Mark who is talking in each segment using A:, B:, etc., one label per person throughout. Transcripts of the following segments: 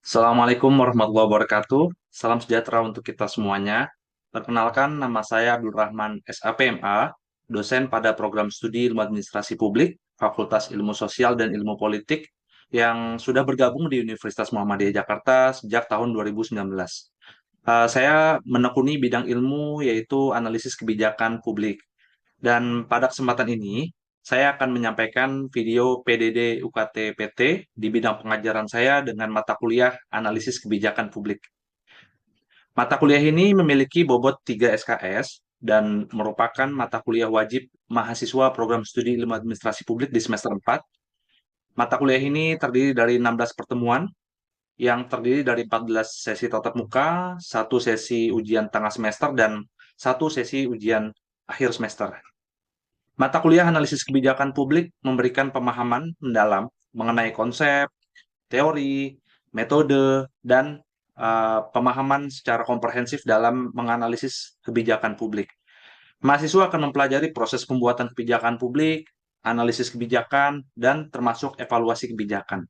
A: Assalamualaikum warahmatullahi wabarakatuh. Salam sejahtera untuk kita semuanya. Perkenalkan, nama saya Abdul Rahman SAPMA, dosen pada program studi Ilmu Administrasi Publik, Fakultas Ilmu Sosial dan Ilmu Politik, yang sudah bergabung di Universitas Muhammadiyah Jakarta sejak tahun 2019. Saya menekuni bidang ilmu yaitu analisis kebijakan publik. Dan pada kesempatan ini, saya akan menyampaikan video PDD UKT PT di bidang pengajaran saya dengan mata kuliah Analisis Kebijakan Publik. Mata kuliah ini memiliki bobot 3 SKS dan merupakan mata kuliah wajib mahasiswa program studi Ilmu Administrasi Publik di semester 4. Mata kuliah ini terdiri dari 16 pertemuan yang terdiri dari 14 sesi tatap muka, satu sesi ujian tengah semester, dan satu sesi ujian akhir semester. Mata kuliah analisis kebijakan publik memberikan pemahaman mendalam mengenai konsep, teori, metode, dan pemahaman secara komprehensif dalam menganalisis kebijakan publik. Mahasiswa akan mempelajari proses pembuatan kebijakan publik, analisis kebijakan, dan termasuk evaluasi kebijakan.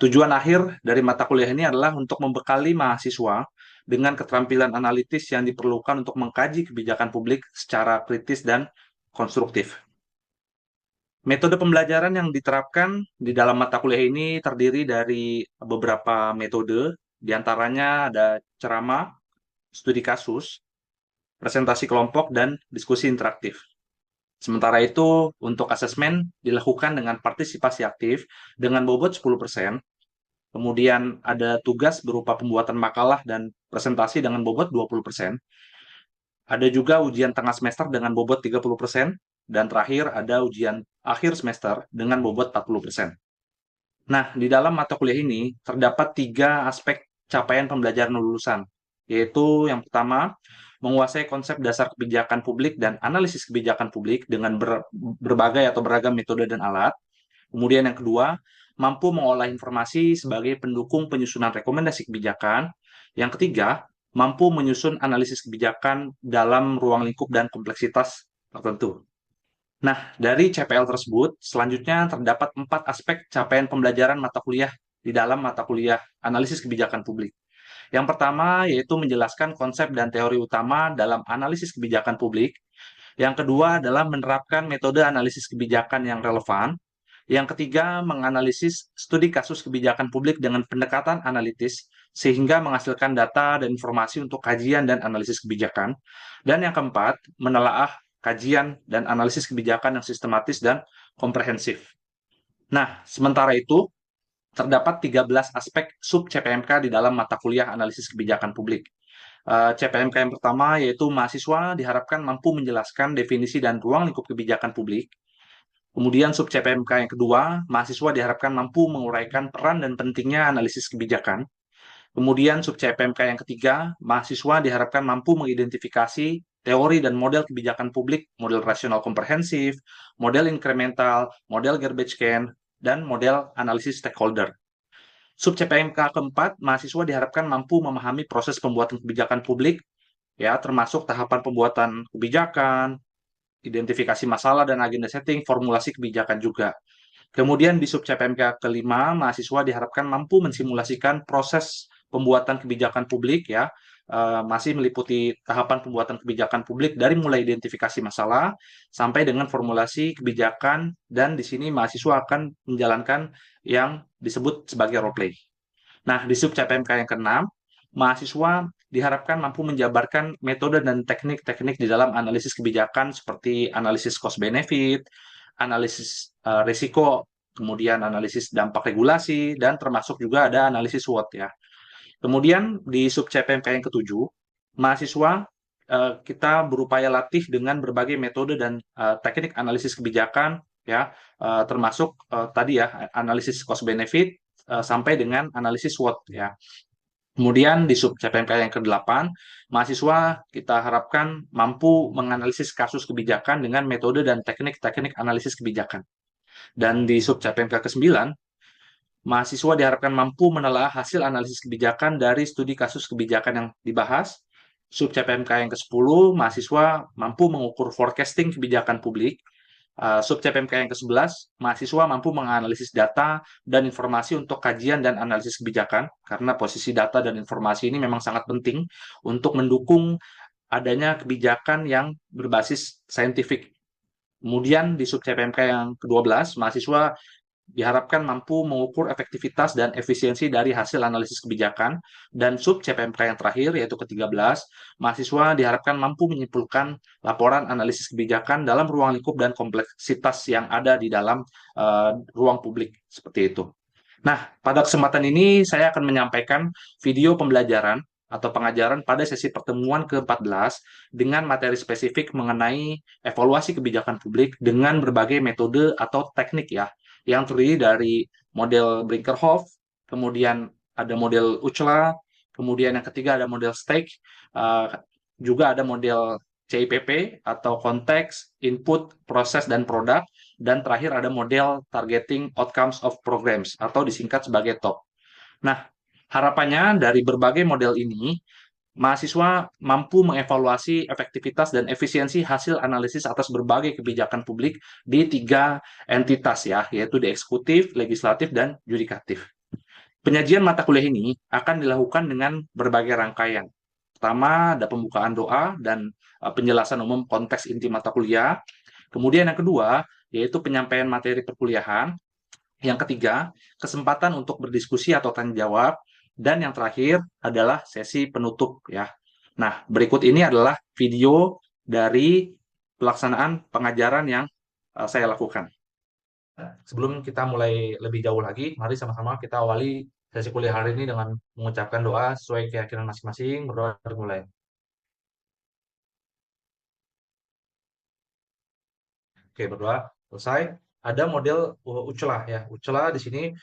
A: Tujuan akhir dari mata kuliah ini adalah untuk membekali mahasiswa dengan keterampilan analitis yang diperlukan untuk mengkaji kebijakan publik secara kritis dan konstruktif. Metode pembelajaran yang diterapkan di dalam mata kuliah ini terdiri dari beberapa metode, di antaranya ada ceramah, studi kasus, presentasi kelompok, dan diskusi interaktif. Sementara itu, untuk asesmen dilakukan dengan partisipasi aktif dengan bobot 10%, kemudian ada tugas berupa pembuatan makalah dan presentasi dengan bobot 20%, ada juga ujian tengah semester dengan bobot 30%, dan terakhir ada ujian akhir semester dengan bobot 40%. Nah, di dalam mata kuliah ini terdapat tiga aspek capaian pembelajaran lulusan, yaitu yang pertama, menguasai konsep dasar kebijakan publik dan analisis kebijakan publik dengan berbagai atau beragam metode dan alat. Kemudian yang kedua, mampu mengolah informasi sebagai pendukung penyusunan rekomendasi kebijakan. Yang ketiga, mampu menyusun analisis kebijakan dalam ruang lingkup dan kompleksitas tertentu. Nah, dari CPL tersebut, selanjutnya terdapat 4 aspek capaian pembelajaran mata kuliah di dalam mata kuliah analisis kebijakan publik. Yang pertama yaitu menjelaskan konsep dan teori utama dalam analisis kebijakan publik. Yang kedua adalah menerapkan metode analisis kebijakan yang relevan. Yang ketiga, menganalisis studi kasus kebijakan publik dengan pendekatan analitis sehingga menghasilkan data dan informasi untuk kajian dan analisis kebijakan. Dan yang keempat, menelaah kajian dan analisis kebijakan yang sistematis dan komprehensif. Nah, sementara itu, terdapat 13 aspek sub CPMK di dalam mata kuliah analisis kebijakan publik. CPMK yang pertama yaitu mahasiswa diharapkan mampu menjelaskan definisi dan ruang lingkup kebijakan publik. Kemudian sub CPMK yang kedua, mahasiswa diharapkan mampu menguraikan peran dan pentingnya analisis kebijakan. Kemudian sub CPMK yang ketiga, mahasiswa diharapkan mampu mengidentifikasi teori dan model kebijakan publik, model rasional komprehensif, model inkremental, model garbage can, dan model analisis stakeholder. Sub CPMK keempat, mahasiswa diharapkan mampu memahami proses pembuatan kebijakan publik, ya termasuk tahapan pembuatan kebijakan, identifikasi masalah dan agenda setting, formulasi kebijakan juga. Kemudian di sub CPMK kelima, mahasiswa diharapkan mampu mensimulasikan proses pembuatan kebijakan publik ya, masih meliputi tahapan pembuatan kebijakan publik dari mulai identifikasi masalah sampai dengan formulasi kebijakan, dan di sini mahasiswa akan menjalankan yang disebut sebagai role play. Nah, di sub CPMK yang keenam, mahasiswa diharapkan mampu menjabarkan metode dan teknik-teknik di dalam analisis kebijakan seperti analisis cost benefit, analisis risiko, kemudian analisis dampak regulasi, dan termasuk juga ada analisis SWOT ya. Kemudian di sub CPMK yang ketujuh, mahasiswa kita berupaya latih dengan berbagai metode dan teknik analisis kebijakan ya, termasuk tadi ya analisis cost benefit sampai dengan analisis SWOT ya. Kemudian di sub CPMK yang ke-8, mahasiswa kita harapkan mampu menganalisis kasus kebijakan dengan metode dan teknik-teknik analisis kebijakan. Dan di sub CPMK ke-9, mahasiswa diharapkan mampu menelaah hasil analisis kebijakan dari studi kasus kebijakan yang dibahas. Sub CPMK yang ke-10, mahasiswa mampu mengukur forecasting kebijakan publik. Sub CPMK yang ke-11, mahasiswa mampu menganalisis data dan informasi untuk kajian dan analisis kebijakan, karena posisi data dan informasi ini memang sangat penting untuk mendukung adanya kebijakan yang berbasis saintifik. Kemudian di sub CPMK yang ke-12, mahasiswa diharapkan mampu mengukur efektivitas dan efisiensi dari hasil analisis kebijakan. Dan sub CPMK yang terakhir, yaitu ke-13, mahasiswa diharapkan mampu menyimpulkan laporan analisis kebijakan dalam ruang lingkup dan kompleksitas yang ada di dalam ruang publik, seperti itu. Nah, pada kesempatan ini saya akan menyampaikan video pembelajaran atau pengajaran pada sesi pertemuan ke-14 dengan materi spesifik mengenai evaluasi kebijakan publik dengan berbagai metode atau teknik ya, yang terdiri dari model Brinkerhoff, kemudian ada model Uchla, kemudian yang ketiga ada model Stake, juga ada model CIPP atau konteks, input, proses, dan produk, dan terakhir ada model Targeting Outcomes of Programs atau disingkat sebagai TOP. Nah, harapannya dari berbagai model ini, mahasiswa mampu mengevaluasi efektivitas dan efisiensi hasil analisis atas berbagai kebijakan publik di 3 entitas ya, yaitu di eksekutif, legislatif, dan yudikatif. Penyajian mata kuliah ini akan dilakukan dengan berbagai rangkaian. Pertama, ada pembukaan doa dan penjelasan umum konteks inti mata kuliah. Kemudian yang kedua, yaitu penyampaian materi perkuliahan. Yang ketiga, kesempatan untuk berdiskusi atau tanya jawab. Dan yang terakhir adalah sesi penutup ya. Nah, berikut ini adalah video dari pelaksanaan pengajaran yang saya lakukan. Sebelum kita mulai lebih jauh lagi, mari sama-sama kita awali sesi kuliah hari ini dengan mengucapkan doa sesuai keyakinan masing-masing. Berdoa dimulai. Oke, berdoa selesai. Ada model UCLA ya. UCLA di sini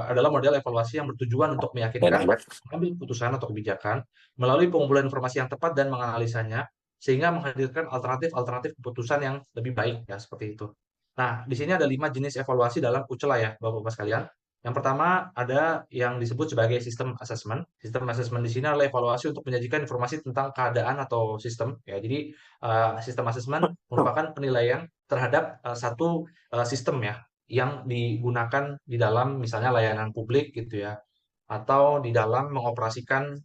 A: adalah model evaluasi yang bertujuan untuk meyakinkan mengambil keputusan atau kebijakan melalui pengumpulan informasi yang tepat dan menganalisanya sehingga menghadirkan alternatif-alternatif keputusan yang lebih baik ya seperti itu. Nah, di sini ada 5 jenis evaluasi dalam UCLA ya, Bapak-Bapak sekalian. Yang pertama ada yang disebut sebagai sistem assessment. Sistem assessment di sini adalah evaluasi untuk menyajikan informasi tentang keadaan atau sistem ya. Jadi sistem assessment merupakan penilaian terhadap satu sistem ya yang digunakan di dalam misalnya layanan publik gitu ya atau di dalam mengoperasikan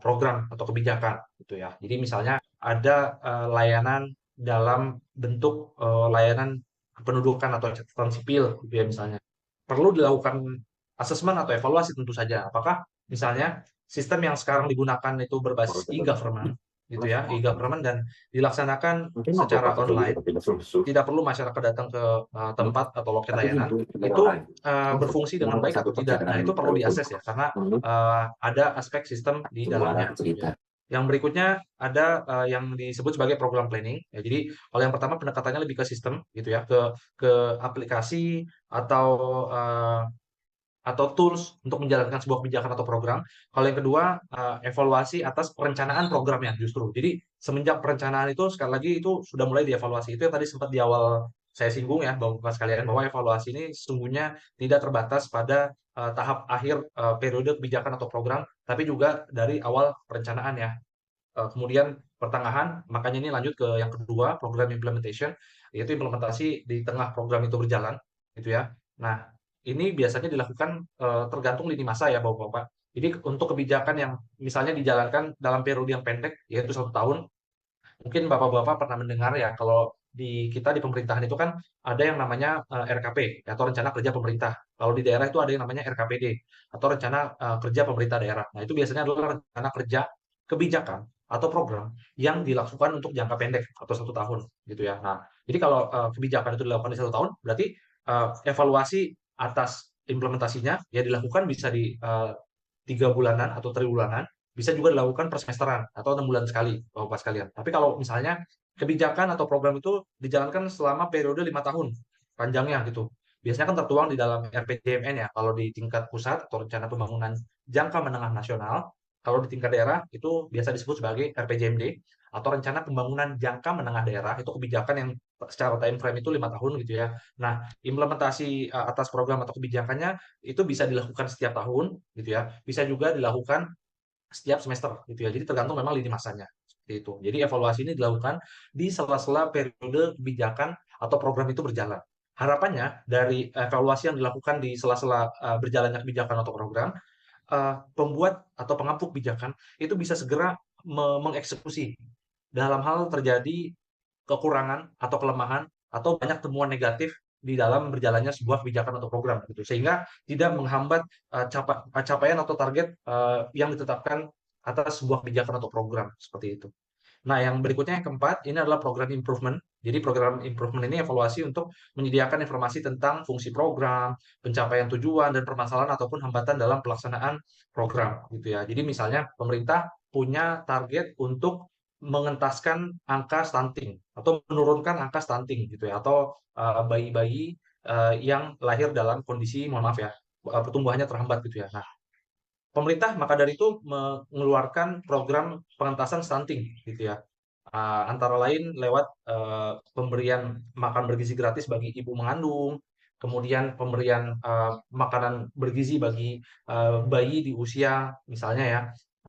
A: program atau kebijakan gitu ya. Jadi misalnya ada layanan dalam bentuk layanan kependudukan atau catatan sipil gitu ya misalnya. Perlu dilakukan asesmen atau evaluasi tentu saja. Apakah misalnya sistem yang sekarang digunakan itu berbasis e-government gitu ya, e-government dan dilaksanakan secara online, tidak perlu masyarakat datang ke tempat atau loket layanan, itu berfungsi dengan baik atau tidak. Nah, itu perlu diakses ya, karena ada aspek sistem di dalamnya. Gitu ya. Yang berikutnya ada yang disebut sebagai program planning. Ya, jadi kalau yang pertama pendekatannya lebih ke sistem gitu ya, ke aplikasi atau tools untuk menjalankan sebuah kebijakan atau program. Kalau yang kedua, evaluasi atas perencanaan programnya justru. Jadi semenjak perencanaan itu sekali lagi itu sudah mulai dievaluasi. Itu yang tadi sempat di awal saya singgung ya, Bapak-Bapak sekalian, bahwa evaluasi ini sesungguhnya tidak terbatas pada tahap akhir periode kebijakan atau program, tapi juga dari awal perencanaan ya. Kemudian pertengahan, makanya ini lanjut ke yang kedua, program implementation, yaitu implementasi di tengah program itu berjalan, gitu ya. Nah, ini biasanya dilakukan tergantung lini masa ya, Bapak-Bapak. Jadi untuk kebijakan yang misalnya dijalankan dalam periode yang pendek, yaitu 1 tahun, mungkin Bapak-Bapak pernah mendengar ya, kalau di kita di pemerintahan itu kan ada yang namanya RKP atau rencana kerja pemerintah. Kalau di daerah itu ada yang namanya RKPD atau rencana kerja pemerintah daerah. Nah, itu biasanya adalah rencana kerja kebijakan atau program yang dilakukan untuk jangka pendek atau 1 tahun gitu ya. Nah, jadi kalau kebijakan itu dilakukan di 1 tahun, berarti evaluasi atas implementasinya ya dilakukan bisa di 3 bulanan atau triwulanan, bisa juga dilakukan per semesteran atau 6 bulan sekali, Bapak sekalian. Tapi kalau misalnya kebijakan atau program itu dijalankan selama periode 5 tahun, panjangnya gitu. Biasanya kan tertuang di dalam RPJMN ya, kalau di tingkat pusat atau rencana pembangunan jangka menengah nasional, kalau di tingkat daerah itu biasa disebut sebagai RPJMD atau rencana pembangunan jangka menengah daerah, itu kebijakan yang secara time frame itu 5 tahun gitu ya. Nah, implementasi atas program atau kebijakannya itu bisa dilakukan setiap tahun gitu ya. Bisa juga dilakukan setiap semester gitu ya. Jadi tergantung memang lini masanya seperti itu. Jadi evaluasi ini dilakukan di sela-sela periode kebijakan atau program itu berjalan. Harapannya dari evaluasi yang dilakukan di sela-sela berjalannya kebijakan atau program, pembuat atau pengampu kebijakan itu bisa segera mengeksekusi dalam hal terjadi kekurangan atau kelemahan atau banyak temuan negatif di dalam berjalannya sebuah kebijakan atau program gitu. Sehingga tidak menghambat capaian atau target yang ditetapkan atas sebuah kebijakan atau program seperti itu. Nah, yang berikutnya yang keempat, ini adalah program improvement. Jadi program improvement ini evaluasi untuk menyediakan informasi tentang fungsi program, pencapaian tujuan, dan permasalahan ataupun hambatan dalam pelaksanaan program gitu ya. Jadi misalnya pemerintah punya target untuk mengentaskan angka stunting atau menurunkan angka stunting gitu ya, atau bayi-bayi yang lahir dalam kondisi, mohon maaf ya, pertumbuhannya terhambat gitu ya. Nah, pemerintah maka dari itu mengeluarkan program pengentasan stunting gitu ya. Antara lain lewat pemberian makan bergizi gratis bagi ibu mengandung, kemudian pemberian makanan bergizi bagi bayi di usia misalnya ya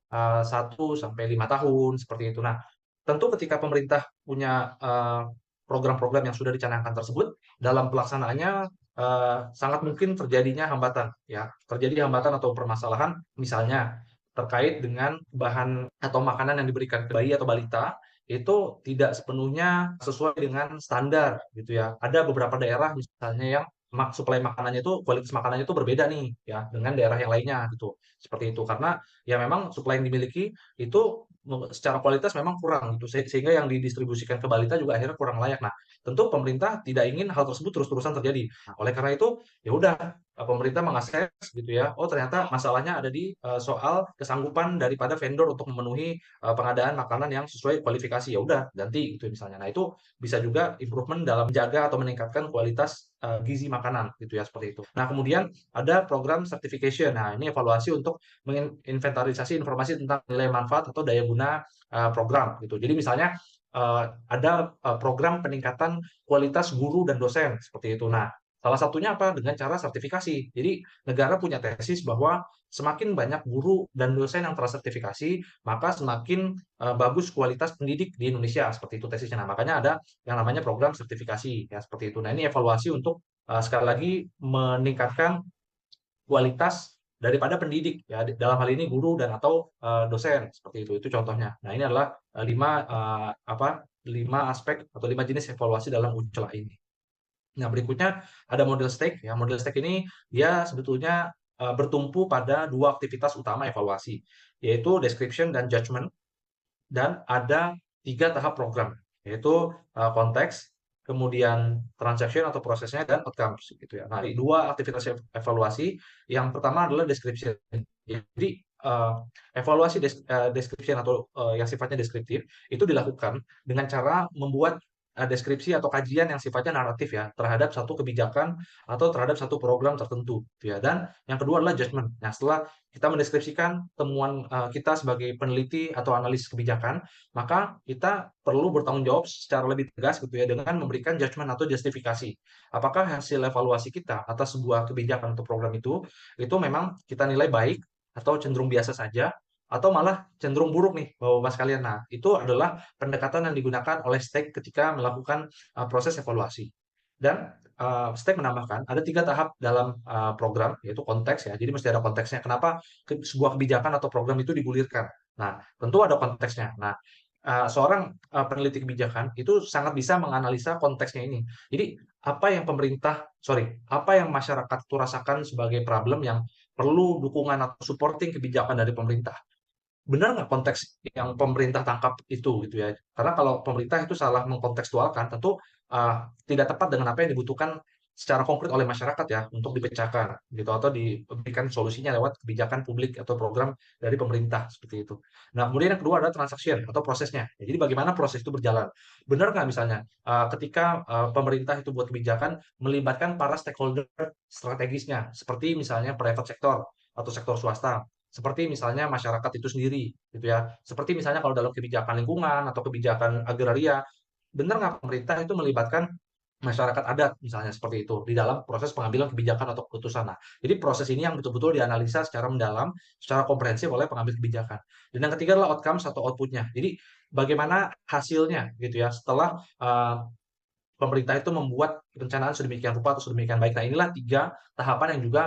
A: 1 sampai 5 tahun seperti itu. Nah, tentu ketika pemerintah punya program-program yang sudah dicanangkan tersebut, dalam pelaksanaannya sangat mungkin terjadinya hambatan ya. Terjadi hambatan atau permasalahan misalnya terkait dengan bahan atau makanan yang diberikan ke bayi atau balita itu tidak sepenuhnya sesuai dengan standar gitu ya. Ada beberapa daerah misalnya yang suplai makanannya itu kualitas makanannya itu berbeda nih ya dengan daerah yang lainnya gitu. Seperti itu karena ya memang suplai yang dimiliki itu secara kualitas memang kurang gitu sehingga yang didistribusikan ke balita juga akhirnya kurang layak. Nah, tentu pemerintah tidak ingin hal tersebut terus-terusan terjadi. Nah, oleh karena itu ya udah pemerintah mengakses gitu ya. Oh, ternyata masalahnya ada di soal kesanggupan daripada vendor untuk memenuhi pengadaan makanan yang sesuai kualifikasi. Ya udah ganti gitu misalnya. Nah, itu bisa juga improvement dalam menjaga atau meningkatkan kualitas gizi makanan gitu ya seperti itu. Nah, kemudian ada program certification. Nah, ini evaluasi untuk menginventarisasi informasi tentang nilai manfaat atau daya guna program gitu. Jadi misalnya ada program peningkatan kualitas guru dan dosen seperti itu. Nah, salah satunya apa? Dengan cara sertifikasi. Jadi negara punya tesis bahwa semakin banyak guru dan dosen yang tersertifikasi, maka semakin bagus kualitas pendidik di Indonesia seperti itu tesisnya. Nah, makanya ada yang namanya program sertifikasi ya seperti itu. Nah, ini evaluasi untuk sekali lagi meningkatkan kualitas daripada pendidik ya dalam hal ini guru dan atau dosen seperti itu contohnya. Nah, ini adalah lima aspek atau 5 jenis evaluasi dalam uji coba ini. Nah, berikutnya ada model stake ya. Model stake ini dia sebetulnya bertumpu pada dua aktivitas utama evaluasi, yaitu description dan judgment, dan ada 3 tahap program, yaitu konteks, kemudian transaction atau prosesnya, dan outcomes gitu ya. Nah, dua aktivitas evaluasi, yang pertama adalah description. Jadi evaluasi description atau yang sifatnya deskriptif itu dilakukan dengan cara membuat deskripsi atau kajian yang sifatnya naratif ya terhadap satu kebijakan atau terhadap satu program tertentu gitu ya. Dan yang kedua adalah judgment. Nah, setelah kita mendeskripsikan temuan kita sebagai peneliti atau analis kebijakan, maka kita perlu bertanggung jawab secara lebih tegas gitu ya dengan memberikan judgement atau justifikasi. Apakah hasil evaluasi kita atas sebuah kebijakan atau program itu memang kita nilai baik atau cenderung biasa saja atau malah cenderung buruk nih Bapak-Bapak sekalian. Nah, itu adalah pendekatan yang digunakan oleh STEK ketika melakukan proses evaluasi. Dan STEK menambahkan ada 3 tahap dalam program, yaitu konteks ya. Jadi mesti ada konteksnya. Kenapa sebuah kebijakan atau program itu digulirkan? Nah, tentu ada konteksnya. Nah, seorang peneliti kebijakan itu sangat bisa menganalisa konteksnya ini. Jadi apa yang masyarakat itu rasakan sebagai problem yang perlu dukungan atau supporting kebijakan dari pemerintah. Benar nggak konteks yang pemerintah tangkap itu gitu ya? Karena kalau pemerintah itu salah mengkontekstualkan, tentu tidak tepat dengan apa yang dibutuhkan secara konkret oleh masyarakat ya untuk dipecahkan gitu atau diberikan solusinya lewat kebijakan publik atau program dari pemerintah seperti itu. Nah, kemudian yang kedua adalah transaction atau prosesnya. Ya, jadi bagaimana proses itu berjalan? Benar nggak misalnya ketika pemerintah itu buat kebijakan melibatkan para stakeholder strategisnya seperti misalnya private sector atau sektor swasta, seperti misalnya masyarakat itu sendiri gitu ya. Seperti misalnya kalau dalam kebijakan lingkungan atau kebijakan agraria, benar nggak pemerintah itu melibatkan masyarakat adat misalnya seperti itu di dalam proses pengambilan kebijakan atau keputusan. Nah, jadi proses ini yang betul-betul dianalisa secara mendalam, secara komprehensif oleh pengambil kebijakan. Dan yang ketiga adalah outcomes atau outputnya. Jadi bagaimana hasilnya gitu ya setelah pemerintah itu membuat perencanaan sedemikian rupa atau sedemikian baik. Nah, inilah 3 tahapan yang juga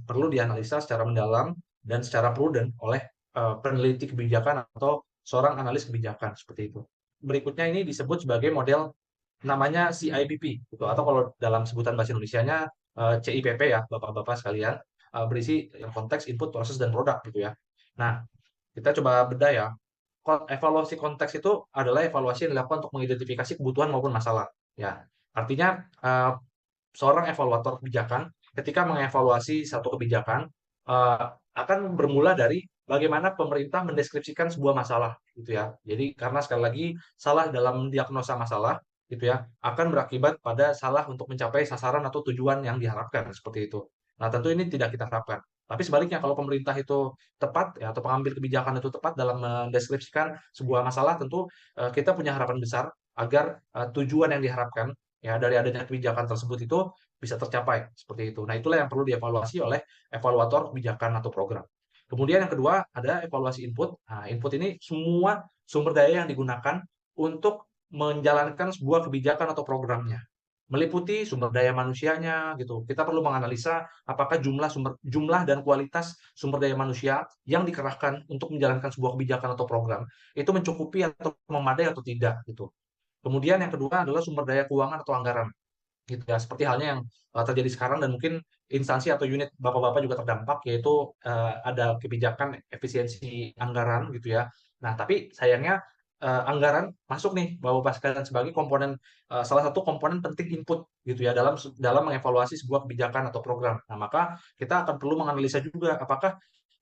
A: perlu dianalisa secara mendalam dan secara prudent oleh peneliti kebijakan atau seorang analis kebijakan seperti itu. Berikutnya ini disebut sebagai model namanya CIPP gitu, atau kalau dalam sebutan bahasa Indonesianya CIPP ya Bapak-bapak sekalian, berisi yang konteks, input, proses, dan produk gitu ya. Nah, kita coba bedah ya. Evaluasi konteks itu adalah evaluasi yang dilakukan untuk mengidentifikasi kebutuhan maupun masalah. Ya, artinya seorang evaluator kebijakan ketika mengevaluasi satu kebijakan eh, akan bermula dari bagaimana pemerintah mendeskripsikan sebuah masalah gitu ya. Jadi karena sekali lagi salah dalam diagnosa masalah gitu ya akan berakibat pada salah untuk mencapai sasaran atau tujuan yang diharapkan seperti itu. Nah, tentu ini tidak kita harapkan. Tapi sebaliknya kalau pemerintah itu tepat ya atau pengambil kebijakan itu tepat dalam mendeskripsikan sebuah masalah, tentu kita punya harapan besar agar tujuan yang diharapkan ya dari adanya kebijakan tersebut itu bisa tercapai seperti itu. Nah, itulah yang perlu dievaluasi oleh evaluator kebijakan atau program. Kemudian yang kedua ada evaluasi input. Nah, input ini semua sumber daya yang digunakan untuk menjalankan sebuah kebijakan atau programnya. Meliputi sumber daya manusianya gitu. Kita perlu menganalisa apakah jumlah dan kualitas sumber daya manusia yang dikerahkan untuk menjalankan sebuah kebijakan atau program itu mencukupi atau memadai atau tidak gitu. Kemudian yang kedua adalah sumber daya keuangan atau anggaran gitu ya. Seperti halnya yang terjadi sekarang dan mungkin instansi atau unit Bapak-bapak juga terdampak yaitu ada kebijakan efisiensi anggaran gitu ya. Nah, tapi sayangnya anggaran masuk nih Bapak-bapak sekalian sebagai komponen salah satu komponen penting input gitu ya dalam mengevaluasi sebuah kebijakan atau program. Nah, maka kita akan perlu menganalisa juga apakah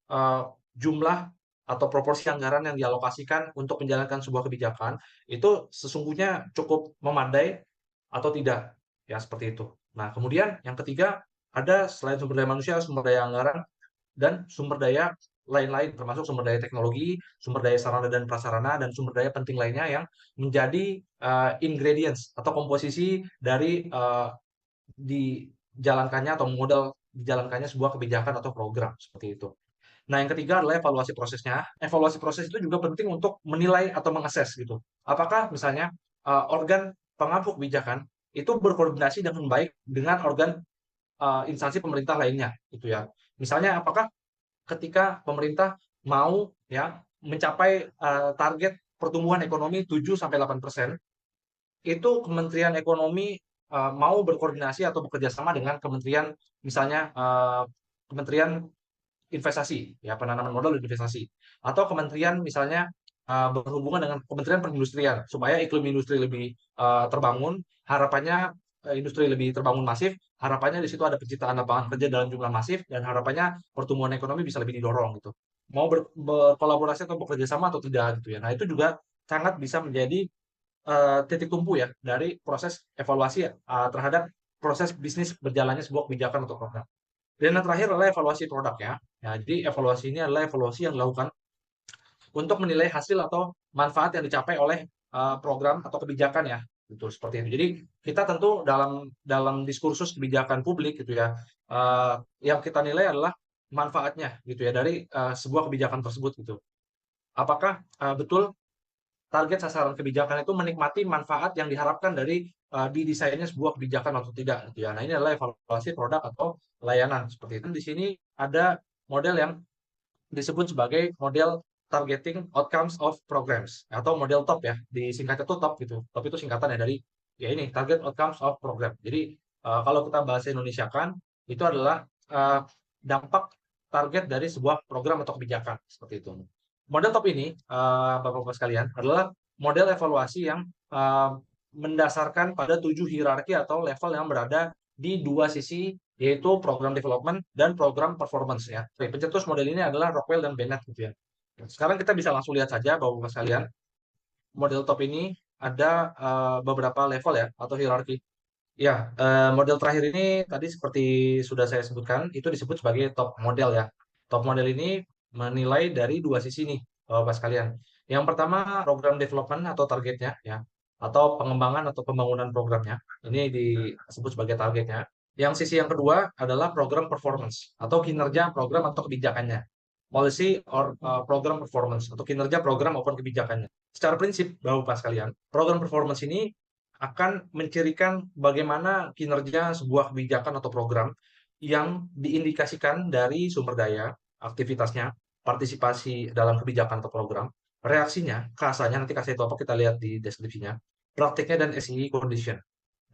A: eh, jumlah atau proporsi anggaran yang dialokasikan untuk menjalankan sebuah kebijakan itu sesungguhnya cukup memadai atau tidak, ya seperti itu. Nah, kemudian yang ketiga ada selain sumber daya manusia, sumber daya anggaran dan sumber daya lain-lain termasuk sumber daya teknologi, sumber daya sarana dan prasarana dan sumber daya penting lainnya yang menjadi ingredients atau komposisi dari dijalankannya atau modal dijalankannya sebuah kebijakan atau program seperti itu. Nah, yang ketiga adalah evaluasi prosesnya. Evaluasi proses itu juga penting untuk menilai atau mengakses gitu. Apakah misalnya organ pengampu kebijakan itu berkoordinasi dengan baik dengan organ instansi pemerintah lainnya gitu ya. Misalnya apakah ketika pemerintah mau ya mencapai target pertumbuhan ekonomi 7 sampai 8%, itu Kementerian Ekonomi mau berkoordinasi atau bekerja sama dengan kementerian misalnya Kementerian investasi, ya penanaman modal dan investasi, atau kementerian misalnya berhubungan dengan Kementerian Perindustrian supaya iklim industri lebih terbangun, harapannya industri lebih terbangun masif, harapannya di situ ada penciptaan lapangan kerja dalam jumlah masif dan harapannya pertumbuhan ekonomi bisa lebih didorong gitu. Mau berkolaborasi atau bekerja sama atau tidak gitu ya. Nah, itu juga sangat bisa menjadi titik tumpu ya dari proses evaluasi terhadap proses bisnis berjalannya sebuah kebijakan atau program. Dan yang terakhir adalah evaluasi produknya. Ya, jadi evaluasi ini adalah evaluasi yang dilakukan untuk menilai hasil atau manfaat yang dicapai oleh program atau kebijakan ya. Gitu, seperti itu. Jadi kita tentu dalam dalam diskursus kebijakan publik gitu ya, yang kita nilai adalah manfaatnya gitu ya dari sebuah kebijakan tersebut gitu. Apakah betul target sasaran kebijakan itu menikmati manfaat yang diharapkan dari didesainnya sebuah kebijakan atau tidak gitu ya. Nah, ini adalah evaluasi produk atau layanan seperti itu. Di sini ada model yang disebut sebagai model targeting outcomes of programs atau model TOP ya. Disingkatnya itu TOP gitu. TOP itu singkatan ya dari ya ini target outcomes of program. Jadi kalau kita bahasa Indonesia kan itu adalah dampak target dari sebuah program atau kebijakan seperti itu. Model TOP ini Bapak-bapak sekalian adalah model evaluasi yang mendasarkan pada 7 hierarki atau level yang berada di dua sisi yaitu program development dan program performance ya. Pencetus model ini adalah Rockwell dan Bennett gitu ya. Sekarang kita bisa langsung lihat saja Bapak-bapak sekalian, model top ini ada beberapa level ya atau hierarki. Ya, model terakhir ini tadi seperti sudah saya sebutkan itu disebut sebagai top model ya. Top model ini menilai dari dua sisi nih Bapak sekalian. Yang pertama program development atau targetnya ya atau pengembangan atau pembangunan programnya. Ini disebut sebagai targetnya. Yang sisi yang kedua adalah program performance atau kinerja program atau kebijakannya. Policy or program performance atau kinerja program maupun kebijakannya. Secara prinsip, Bapak sekalian, program performance ini akan mencirikan bagaimana kinerja sebuah kebijakan atau program yang diindikasikan dari sumber daya, aktivitasnya, partisipasi dalam kebijakan atau program, reaksinya, kasanya, nanti kasih itu apa kita lihat di deskripsinya, praktiknya dan SII condition.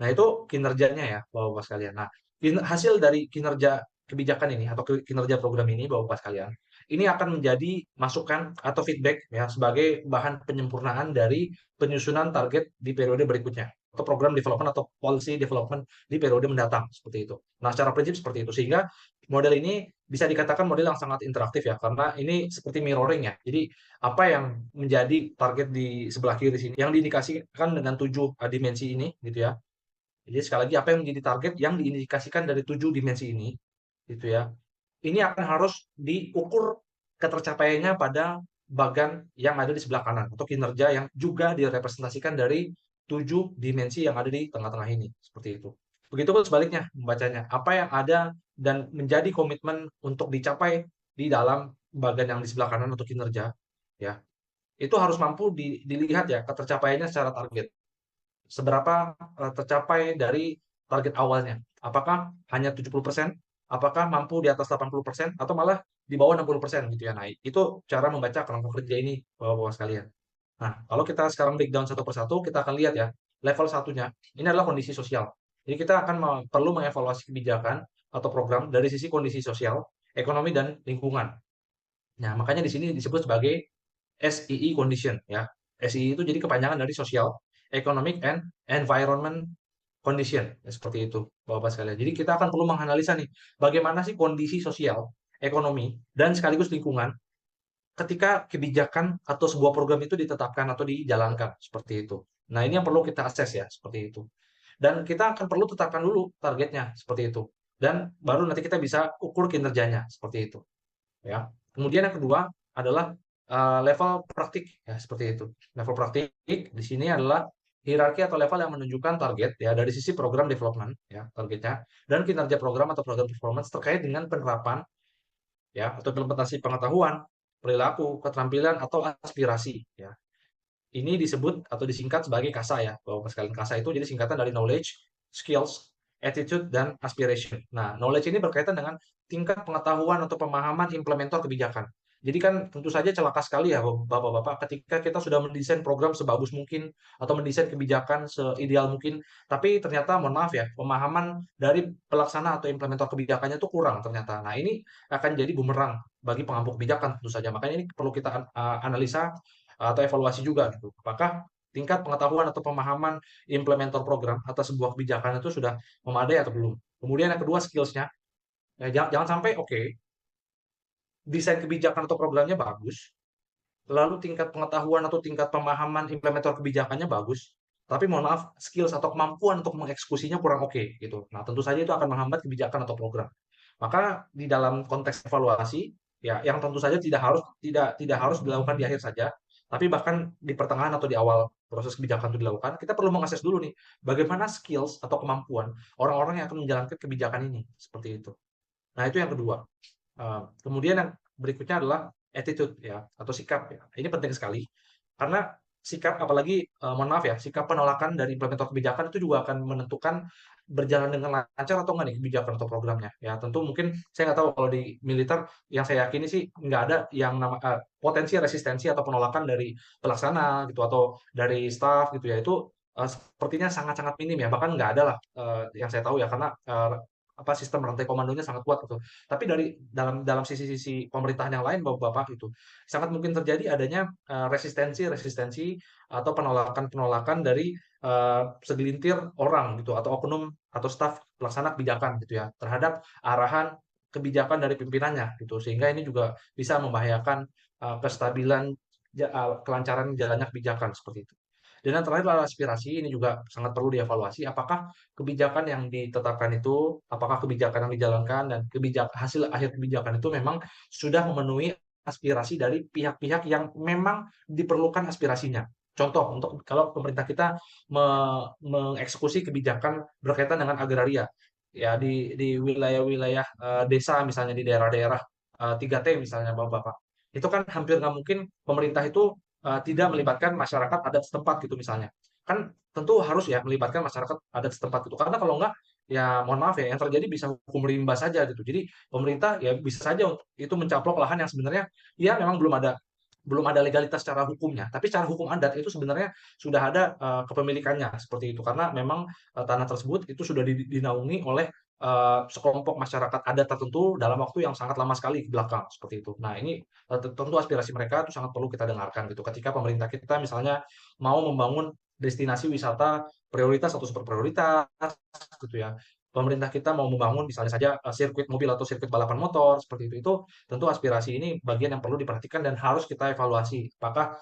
A: Nah, itu kinerjanya ya, Bapak-Bapak sekalian. Nah, hasil dari kinerja kebijakan ini atau kinerja program ini, Bapak-Bapak sekalian, ini akan menjadi masukan atau feedback ya sebagai bahan penyempurnaan dari penyusunan target di periode berikutnya atau program development atau policy development di periode mendatang seperti itu. Nah, secara prinsip seperti itu sehingga model ini bisa dikatakan model yang sangat interaktif ya karena ini seperti mirroring ya. Jadi apa yang menjadi target di sebelah kiri sini yang diindikasikan dengan 7 dimensi ini gitu ya. Jadi sekali lagi apa yang menjadi target yang diindikasikan dari 7 dimensi ini, gitu ya. Ini akan harus diukur ketercapaiannya pada bagan yang ada di sebelah kanan atau kinerja yang juga direpresentasikan dari 7 dimensi yang ada di tengah-tengah ini, seperti itu. Begitupun sebaliknya membacanya, apa yang ada dan menjadi komitmen untuk dicapai di dalam bagan yang di sebelah kanan atau kinerja, ya, itu harus mampu dilihat ya ketercapaiannya secara target seberapa tercapai dari target awalnya. Apakah hanya 70%? Apakah mampu di atas 80% atau malah di bawah 60% gitu ya. Nah, itu cara membaca kerangka kerja ini Bapak-bapak sekalian. Nah, kalau kita sekarang breakdown satu persatu, kita akan lihat ya, level satunya, ini adalah kondisi sosial. Jadi kita akan perlu mengevaluasi kebijakan atau program dari sisi kondisi sosial, ekonomi, dan lingkungan. Nah, makanya di sini disebut sebagai SEE condition ya. SEE itu jadi kepanjangan dari Social, Economic, and Environment Condition. Ya, seperti itu, Bapak sekalian. Jadi kita akan perlu menganalisa nih, bagaimana sih kondisi sosial, ekonomi, dan sekaligus lingkungan ketika kebijakan atau sebuah program itu ditetapkan atau dijalankan, seperti itu. Nah, ini yang perlu kita akses ya, seperti itu. Dan kita akan perlu tetapkan dulu targetnya, seperti itu. Dan baru nanti kita bisa ukur kinerjanya, seperti itu ya. Kemudian yang kedua adalah level praktik ya seperti itu. Level praktik di sini adalah hierarki atau level yang menunjukkan target ya dari sisi program development ya targetnya dan kinerja program atau program performance terkait dengan penerapan ya atau implementasi pengetahuan, perilaku, keterampilan atau aspirasi ya. Ini disebut atau disingkat sebagai KASA ya. Bapak sekalian KASA itu jadi singkatan dari knowledge, skills, attitude, dan aspiration. Nah, knowledge ini berkaitan dengan tingkat pengetahuan atau pemahaman implementer kebijakan. Jadi kan tentu saja celaka sekali ya Bapak-Bapak ketika kita sudah mendesain program sebagus mungkin atau mendesain kebijakan seideal mungkin, tapi ternyata mohon maaf ya, pemahaman dari pelaksana atau implementer kebijakannya itu kurang ternyata. Nah, ini akan jadi bumerang bagi pengampu kebijakan tentu saja. Makanya ini perlu kita analisa atau evaluasi juga gitu. Apakah tingkat pengetahuan atau pemahaman implementer program atas sebuah kebijakan itu sudah memadai atau belum. Kemudian yang kedua skills-nya, ya, jangan sampai oke, desain kebijakan atau programnya bagus, lalu tingkat pengetahuan atau tingkat pemahaman implementer kebijakannya bagus, tapi mohon maaf skills atau kemampuan untuk mengeksekusinya kurang oke gitu. Nah, tentu saja itu akan menghambat kebijakan atau program. Maka di dalam konteks evaluasi ya yang tentu saja tidak harus dilakukan di akhir saja, tapi bahkan di pertengahan atau di awal proses kebijakan itu dilakukan, kita perlu mengakses dulu nih bagaimana skills atau kemampuan orang-orang yang akan menjalankan kebijakan ini seperti itu. Nah, itu yang kedua. Kemudian yang berikutnya adalah attitude ya atau sikap ya. Ini penting sekali karena sikap apalagi mohon maaf ya, sikap penolakan dari implementer kebijakan itu juga akan menentukan berjalan dengan lancar atau enggak nih kebijakan atau programnya. Ya, tentu mungkin saya nggak tahu kalau di militer yang saya yakini sih nggak ada yang potensi resistensi atau penolakan dari pelaksana gitu atau dari staff gitu ya. Itu sepertinya sangat-sangat minim ya. Bahkan nggak ada lah yang saya tahu ya karena apa sistem rantai komandonya sangat kuat gitu. Tapi dari dalam sisi-sisi pemerintahan yang lain Bapak-bapak itu sangat mungkin terjadi adanya resistensi atau penolakan-penolakan dari segelintir orang gitu atau oknum atau staf pelaksana kebijakan gitu ya terhadap arahan kebijakan dari pimpinannya gitu sehingga ini juga bisa membahayakan kestabilan kelancaran jalannya kebijakan seperti itu. Dan yang terakhir adalah aspirasi, ini juga sangat perlu dievaluasi apakah kebijakan yang ditetapkan itu, apakah kebijakan yang dijalankan dan hasil akhir kebijakan itu memang sudah memenuhi aspirasi dari pihak-pihak yang memang diperlukan aspirasinya. Contoh, untuk kalau pemerintah kita mengeksekusi kebijakan berkaitan dengan agraria, ya di wilayah-wilayah desa misalnya di daerah-daerah 3T misalnya Bapak-Bapak, itu kan hampir nggak mungkin pemerintah itu tidak melibatkan masyarakat adat setempat gitu misalnya.
B: kan tentu harus ya melibatkan masyarakat adat setempat gitu. Karena kalau enggak, ya mohon maaf ya, yang terjadi bisa hukum rimba saja gitu. Jadi pemerintah ya bisa saja itu mencaplok lahan yang sebenarnya ya memang belum ada legalitas secara hukumnya, tapi secara hukum adat itu sebenarnya sudah ada kepemilikannya seperti itu. Karena memang tanah tersebut itu sudah dinaungi oleh sekelompok masyarakat adat tertentu dalam waktu yang sangat lama sekali ke belakang seperti itu. Nah, ini tentu aspirasi mereka itu sangat perlu kita dengarkan gitu. Ketika pemerintah kita misalnya mau membangun destinasi wisata prioritas atau super prioritas gitu ya. Pemerintah kita mau membangun misalnya saja sirkuit mobil atau sirkuit balapan motor seperti itu tentu aspirasi ini bagian yang perlu diperhatikan dan harus kita evaluasi. Apakah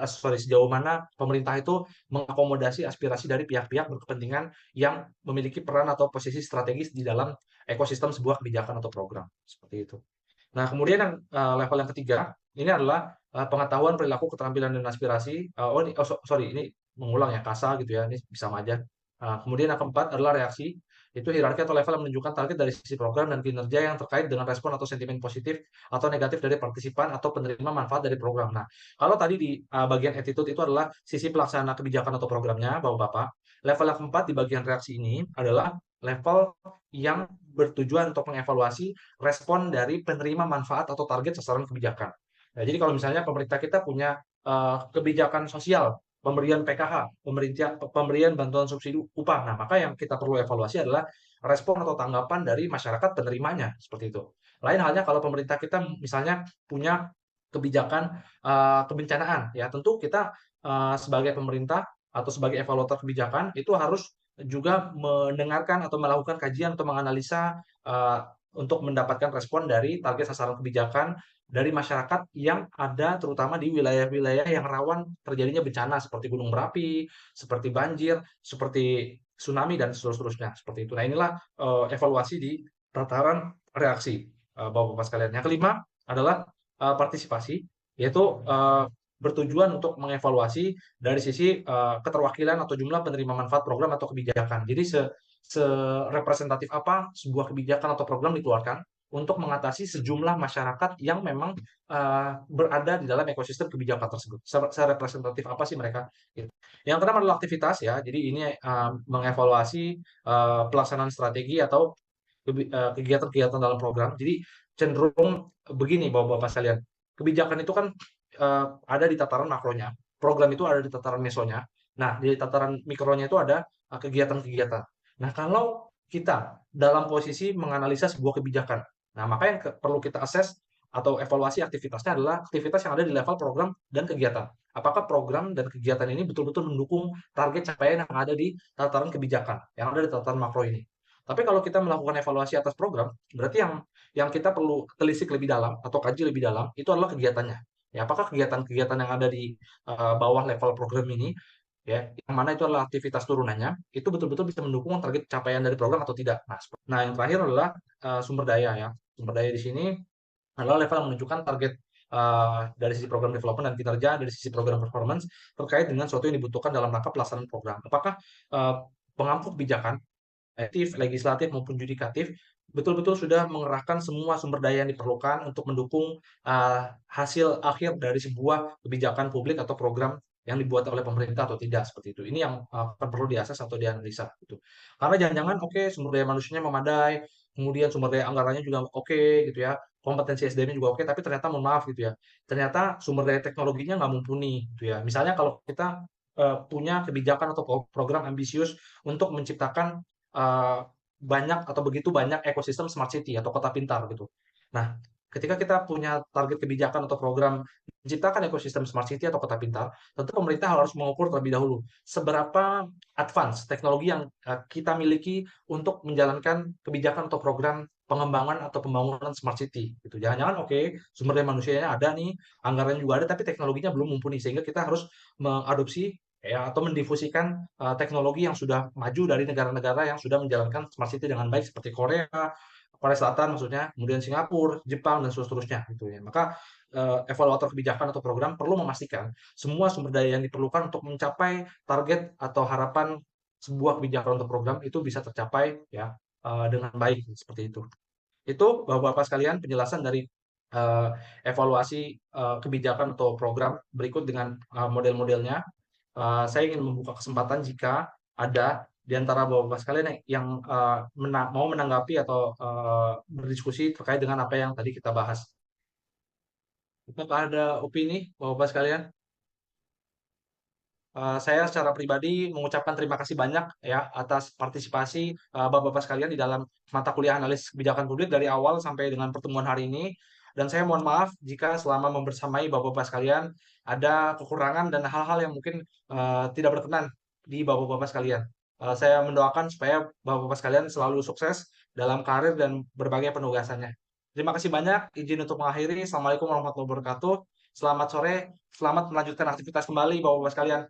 B: sejauh mana pemerintah itu mengakomodasi aspirasi dari pihak-pihak berkepentingan yang memiliki peran atau posisi strategis di dalam ekosistem sebuah kebijakan atau program seperti itu. Nah, kemudian yang level yang ketiga ini adalah pengetahuan perilaku keterampilan dan aspirasi. Sorry, ini mengulang ya, kasa gitu ya, ini bisa sama aja. Kemudian yang keempat adalah reaksi, itu hierarki atau level yang menunjukkan target dari sisi program dan kinerja yang terkait dengan respon atau sentimen positif atau negatif dari partisipan atau penerima manfaat dari program. Nah, kalau tadi di bagian attitude itu adalah sisi pelaksana kebijakan atau programnya, Bapak-Bapak. Level yang keempat di bagian reaksi ini adalah level yang bertujuan untuk mengevaluasi respon dari penerima manfaat atau target sasaran kebijakan. Nah, jadi kalau misalnya pemerintah kita punya kebijakan sosial, pemberian PKH, pemberian bantuan subsidi upah. Nah, maka yang kita perlu evaluasi adalah respon atau tanggapan dari masyarakat penerimanya, seperti itu. Lain halnya kalau pemerintah kita misalnya punya kebijakan kebencanaan, ya tentu kita sebagai pemerintah atau sebagai evaluator kebijakan itu harus juga mendengarkan atau melakukan kajian atau menganalisa untuk mendapatkan respon dari target sasaran kebijakan dari masyarakat yang ada terutama di wilayah-wilayah yang rawan terjadinya bencana seperti gunung berapi, seperti banjir, seperti tsunami dan seterusnya seperti itu. Nah, inilah evaluasi di tataran reaksi, Bapak-bapak sekalian. Yang kelima adalah partisipasi, yaitu bertujuan untuk mengevaluasi dari sisi keterwakilan atau jumlah penerima manfaat program atau kebijakan. Jadi serepresentatif apa sebuah kebijakan atau program dikeluarkan untuk mengatasi sejumlah masyarakat yang memang berada di dalam ekosistem kebijakan tersebut. Serepresentatif apa sih mereka? Gitu. Yang keenam adalah aktivitas ya. Jadi ini mengevaluasi pelaksanaan strategi atau kegiatan-kegiatan dalam program. Jadi cenderung begini Bapak-bapak sekalian. Kebijakan itu kan ada di tataran makronya, program itu ada di tataran mesonya. Nah, di tataran mikronya itu ada kegiatan-kegiatan. Nah, kalau kita dalam posisi menganalisa sebuah kebijakan, nah maka yang perlu kita akses atau evaluasi aktivitasnya adalah aktivitas yang ada di level program dan kegiatan. Apakah program dan kegiatan ini betul-betul mendukung target capaian yang ada di tataran kebijakan, yang ada di tataran makro ini. Tapi kalau kita melakukan evaluasi atas program, berarti yang kita perlu telisik lebih dalam atau kaji lebih dalam itu adalah kegiatannya. Ya, apakah kegiatan-kegiatan yang ada di bawah level program ini ya, yang mana itu adalah aktivitas turunannya, itu betul-betul bisa mendukung target capaian dari program atau tidak. Nah, yang terakhir adalah sumber daya ya. Sumber daya di sini adalah level yang menunjukkan target dari sisi program development dan kinerja, dari sisi program performance terkait dengan sesuatu yang dibutuhkan dalam rangka pelaksanaan program. Apakah pengampu kebijakan eksekutif, legislatif maupun yudikatif betul-betul sudah mengerahkan semua sumber daya yang diperlukan untuk mendukung hasil akhir dari sebuah kebijakan publik atau program yang dibuat oleh pemerintah atau tidak seperti itu. Ini yang akan perlu diakses atau dianalisa gitu. Karena jangan-jangan oke sumber daya manusianya memadai, kemudian sumber daya anggarannya juga oke gitu ya, kompetensi SDM-nya juga oke, tapi ternyata mohon maaf gitu ya, ternyata sumber daya teknologinya nggak mumpuni gitu ya. Misalnya kalau kita punya kebijakan atau program ambisius untuk menciptakan eee, banyak atau begitu banyak ekosistem smart city atau kota pintar gitu. Nah, ketika kita punya target kebijakan atau program menciptakan ekosistem smart city atau kota pintar, tentu pemerintah harus mengukur terlebih dahulu seberapa advance teknologi yang kita miliki untuk menjalankan kebijakan atau program pengembangan atau pembangunan smart city gitu. Jangan-jangan oke, sumber daya manusianya ada nih, anggarannya juga ada, tapi teknologinya belum mumpuni sehingga kita harus mengadopsi ya atau mendifusikan teknologi yang sudah maju dari negara-negara yang sudah menjalankan smart city dengan baik seperti Korea, Korea Selatan maksudnya, kemudian Singapura, Jepang dan seterusnya gitu ya. Maka evaluator kebijakan atau program perlu memastikan semua sumber daya yang diperlukan untuk mencapai target atau harapan sebuah kebijakan atau program itu bisa tercapai ya dengan baik seperti itu. Itu Bapak-bapak sekalian penjelasan dari evaluasi kebijakan atau program berikut dengan model-modelnya. Saya ingin membuka kesempatan jika ada di antara Bapak-Bapak sekalian yang mau menanggapi atau berdiskusi terkait dengan apa yang tadi kita bahas. Apakah ada opini Bapak-Bapak sekalian? Saya secara pribadi mengucapkan terima kasih banyak ya atas partisipasi Bapak-Bapak sekalian di dalam mata kuliah analisis kebijakan publik dari awal sampai dengan pertemuan hari ini. Dan saya mohon maaf jika selama membersamai Bapak-Bapak sekalian ada kekurangan dan hal-hal yang mungkin tidak berkenan di Bapak-Bapak sekalian. Saya mendoakan supaya Bapak-Bapak sekalian selalu sukses dalam karir dan berbagai penugasannya. Terima kasih banyak. Izin untuk mengakhiri. Assalamualaikum warahmatullahi wabarakatuh. Selamat sore, selamat melanjutkan aktivitas kembali Bapak-Bapak sekalian.